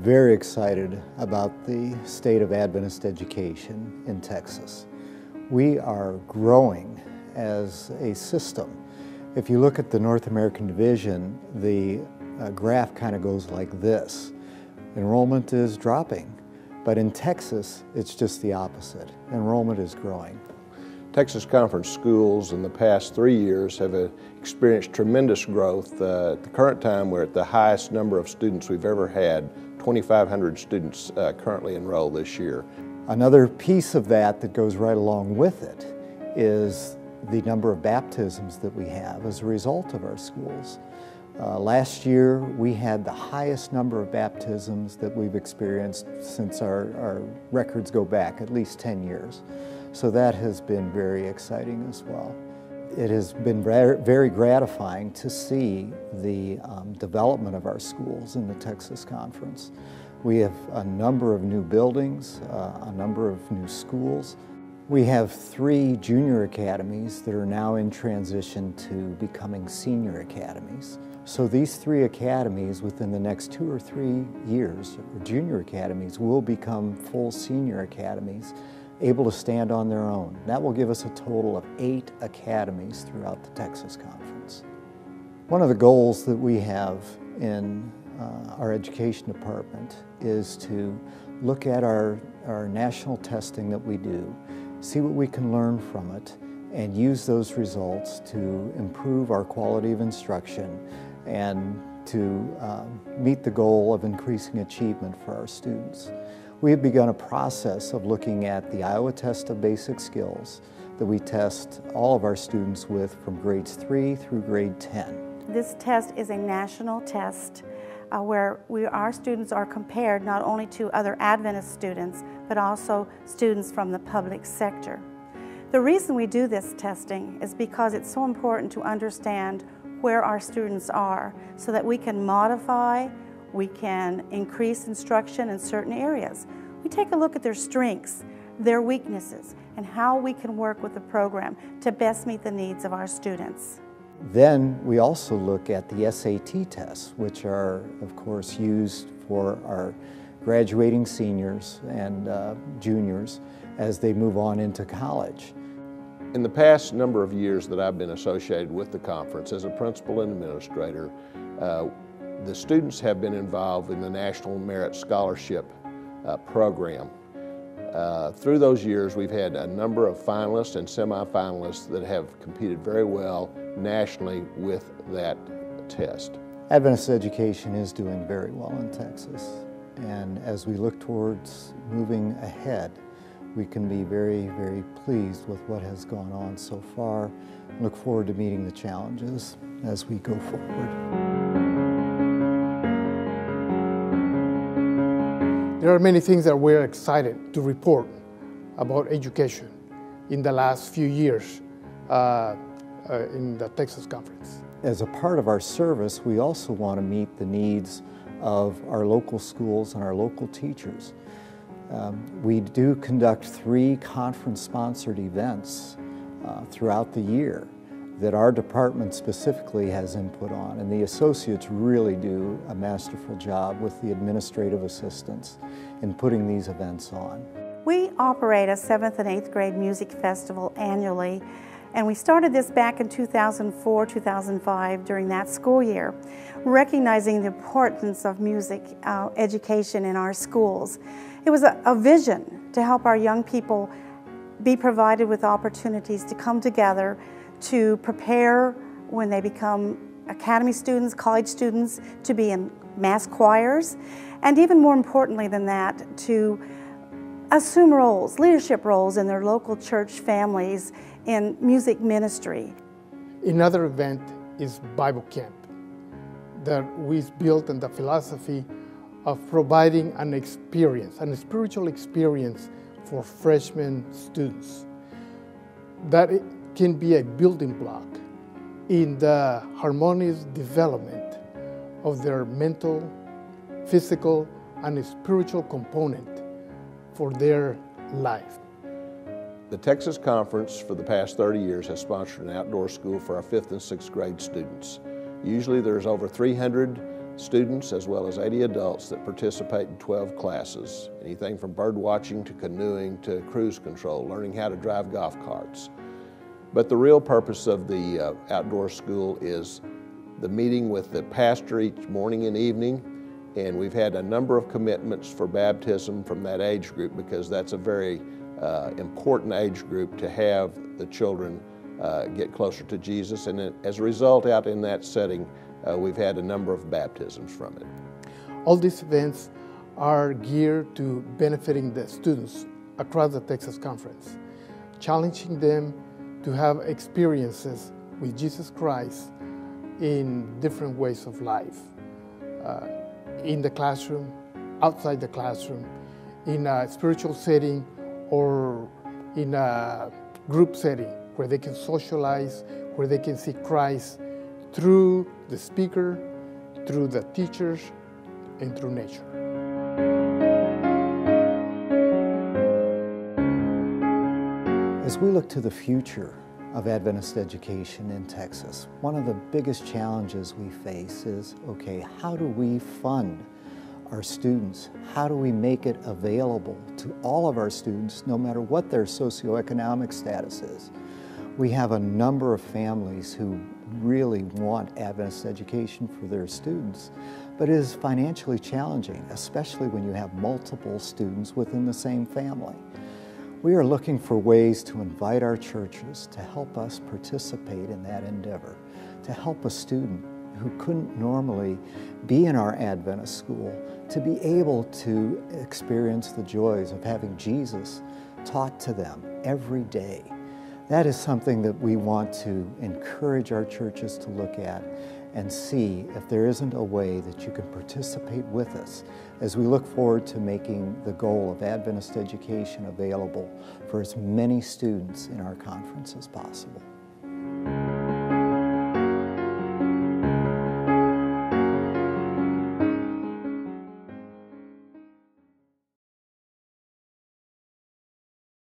very excited about the state of Adventist education in Texas. We are growing as a system. If you look at the North American division, the graph kind of goes like this. Enrollment is dropping, but in Texas, it's just the opposite. Enrollment is growing. Texas Conference schools in the past 3 years have experienced tremendous growth. At the current time, we're at the highest number of students we've ever had, 2,500 students currently enrolled this year. Another piece of that goes right along with it is the number of baptisms that we have as a result of our schools. Last year, we had the highest number of baptisms that we've experienced since our records go back at least 10 years. So that has been very exciting as well. It has been very gratifying to see the development of our schools in the Texas Conference. We have a number of new buildings, a number of new schools. We have 3 junior academies that are now in transition to becoming senior academies. So these 3 academies within the next 2 or 3 years, or junior academies, will become full senior academies, able to stand on their own. That will give us a total of 8 academies throughout the Texas Conference. One of the goals that we have in our education department is to look at our national testing that we do, see what we can learn from it, and use those results to improve our quality of instruction and to meet the goal of increasing achievement for our students. We have begun a process of looking at the Iowa Test of Basic Skills that we test all of our students with from grades 3 through grade 10. This test is a national test where our students are compared not only to other Adventist students, but also students from the public sector. The reason we do this testing is because it's so important to understand where our students are so that we can modify, we can increase instruction in certain areas. We take a look at their strengths, their weaknesses, and how we can work with the program to best meet the needs of our students. Then we also look at the SAT tests, which are, of course, used for our graduating seniors and juniors as they move on into college. In the past number of years that I've been associated with the conference as a principal and administrator, the students have been involved in the National Merit Scholarship program. Through those years, we've had a number of finalists and semifinalists that have competed very well nationally with that test. Adventist education is doing very well in Texas, and as we look towards moving ahead, we can be very, very pleased with what has gone on so far. Look forward to meeting the challenges as we go forward. There are many things that we're excited to report about education in the last few years in the Texas Conference. As a part of our service, we also want to meet the needs of our local schools and our local teachers. We do conduct 3 conference-sponsored events throughout the year that our department specifically has input on, and the associates really do a masterful job with the administrative assistants in putting these events on. We operate a 7th and 8th grade music festival annually, and we started this back in 2004-2005 during that school year, recognizing the importance of music education in our schools. It was a vision to help our young people be provided with opportunities to come together to prepare when they become academy students, college students, to be in mass choirs, and even more importantly than that, to assume roles, leadership roles in their local church families in music ministry. Another event is Bible Camp that we built on the philosophy of providing an experience, a spiritual experience for freshman students. That it can be a building block in the harmonious development of their mental, physical, and spiritual component for their life. The Texas Conference for the past 30 years has sponsored an outdoor school for our 5th and 6th grade students. Usually there's over 300 students as well as 80 adults that participate in 12 classes, anything from bird watching to canoeing to cruise control, learning how to drive golf carts. But the real purpose of the outdoor school is the meeting with the pastor each morning and evening, and we've had a number of commitments for baptism from that age group because that's a very important age group to have the children get closer to Jesus, and as a result, out in that setting, we've had a number of baptisms from it. All these events are geared to benefiting the students across the Texas Conference, challenging them to have experiences with Jesus Christ in different ways of life, in the classroom, outside the classroom, in a spiritual setting, or in a group setting where they can socialize, where they can see Christ through the speaker, through the teachers, and through nature. As we look to the future of Adventist education in Texas, one of the biggest challenges we face is, okay, how do we fund our students? How do we make it available to all of our students, no matter what their socioeconomic status is? We have a number of families who really want Adventist education for their students, but it is financially challenging, especially when you have multiple students within the same family. We are looking for ways to invite our churches to help us participate in that endeavor, to help a student who couldn't normally be in our Adventist school to be able to experience the joys of having Jesus taught to them every day. That is something that we want to encourage our churches to look at and see if there isn't a way that you can participate with us as we look forward to making the goal of Adventist education available for as many students in our conference as possible.